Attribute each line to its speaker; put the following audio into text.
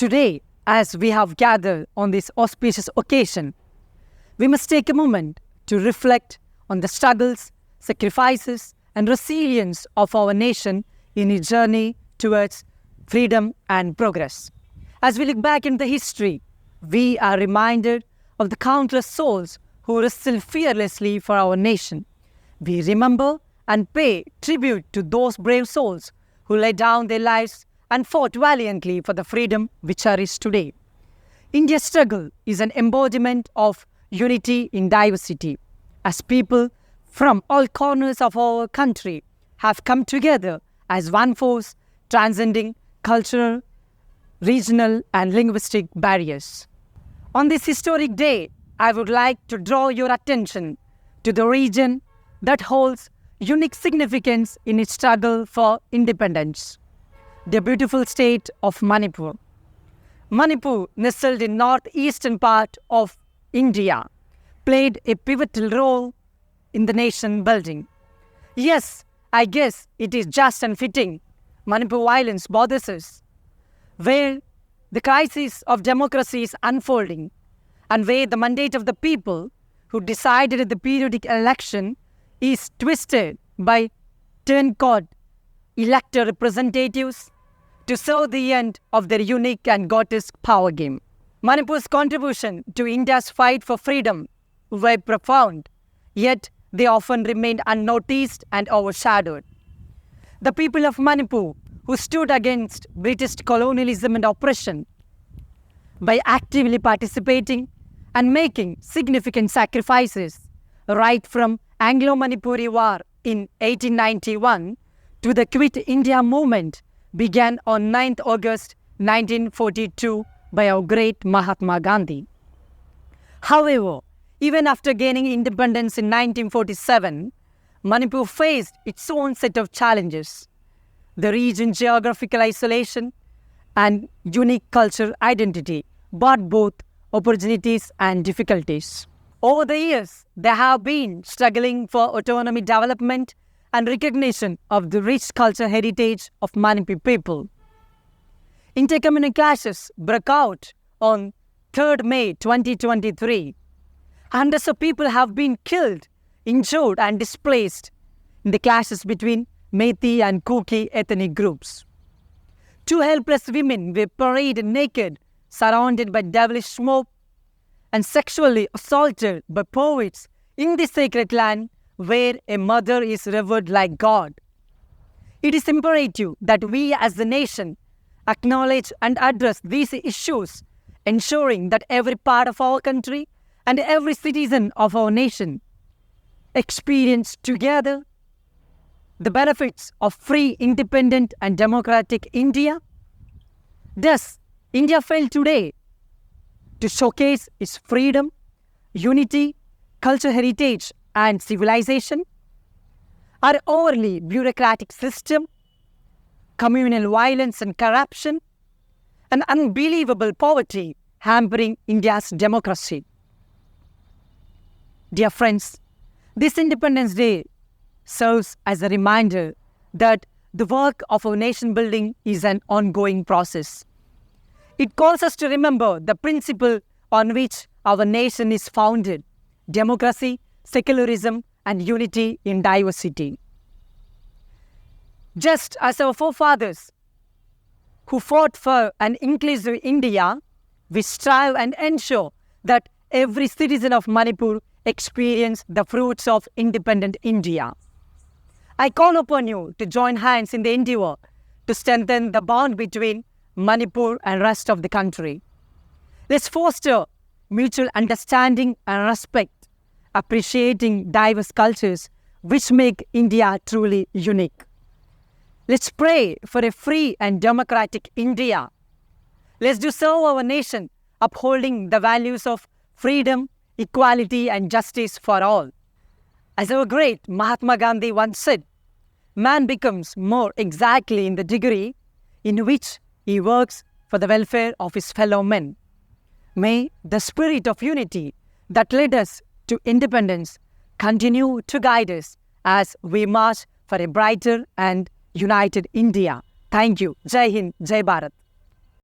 Speaker 1: Today, as we have gathered on this auspicious occasion, we must take a moment to reflect on the struggles, sacrifices, and resilience of our nation in its journey towards freedom and progress. As we look back into history, we are reminded of the countless souls who wrestled fearlessly for our nation. We remember and pay tribute to those brave souls who laid down their lives and fought valiantly for the freedom we cherish today. India's struggle is an embodiment of unity in diversity, as people from all corners of our country have come together as one force, transcending cultural, regional, and linguistic barriers. On this historic day, I would like to draw your attention to the region that holds unique significance in its struggle for independence, the beautiful state of Manipur. Manipur, nestled in northeastern part of India, played a pivotal role in the nation building. Yes, I guess it is just and fitting Manipur violence bothers us, where the crisis of democracy is unfolding and where the mandate of the people who decided at the periodic election is twisted by turncoat elected representatives to serve the end of their unique and grotesque power game. Manipur's contribution to India's fight for freedom were profound, yet they often remained unnoticed and overshadowed. The people of Manipur, who stood against British colonialism and oppression by actively participating and making significant sacrifices, right from Anglo-Manipuri War in 1891 to the Quit India movement, began on 9th August 1942 by our great Mahatma Gandhi. However, even after gaining independence in 1947, Manipur faced its own set of challenges. The region's geographical isolation and unique cultural identity brought both opportunities and difficulties. Over the years, they have been struggling for autonomy development and recognition of the rich cultural heritage of Manipur people. Intercommunal clashes broke out on 3rd May 2023. Hundreds of people have been killed, injured, and displaced in the clashes between Meitei and Kuki ethnic groups. 2 helpless women were paraded naked, surrounded by devilish smoke, and sexually assaulted by poets in the sacred land where a mother is revered like God. It is imperative that we as a nation acknowledge and address these issues, ensuring that every part of our country and every citizen of our nation experience together the benefits of free, independent, and democratic India. Thus, India failed today to showcase its freedom, unity, cultural heritage, and civilization. Our overly bureaucratic system, communal violence and corruption, and unbelievable poverty hampering India's democracy. Dear friends, this Independence Day serves as a reminder that the work of our nation building is an ongoing process. It calls us to remember the principle on which our nation is founded: democracy, secularism, and unity in diversity. Just as our forefathers who fought for an inclusive India, we strive and ensure that every citizen of Manipur experience the fruits of independent India. I call upon you to join hands in the endeavor to strengthen the bond between Manipur and rest of the country. Let's foster mutual understanding and respect, appreciating diverse cultures which make India truly unique. Let's pray for a free and democratic India. Let's do serve our nation, upholding the values of freedom, equality, and justice for all. As our great Mahatma Gandhi once said, man becomes more exactly in the degree in which he works for the welfare of his fellow men. May the spirit of unity that led us to independence continue to guide us as we march for a brighter and united India. Thank you. Jai Hind, Jai Bharat.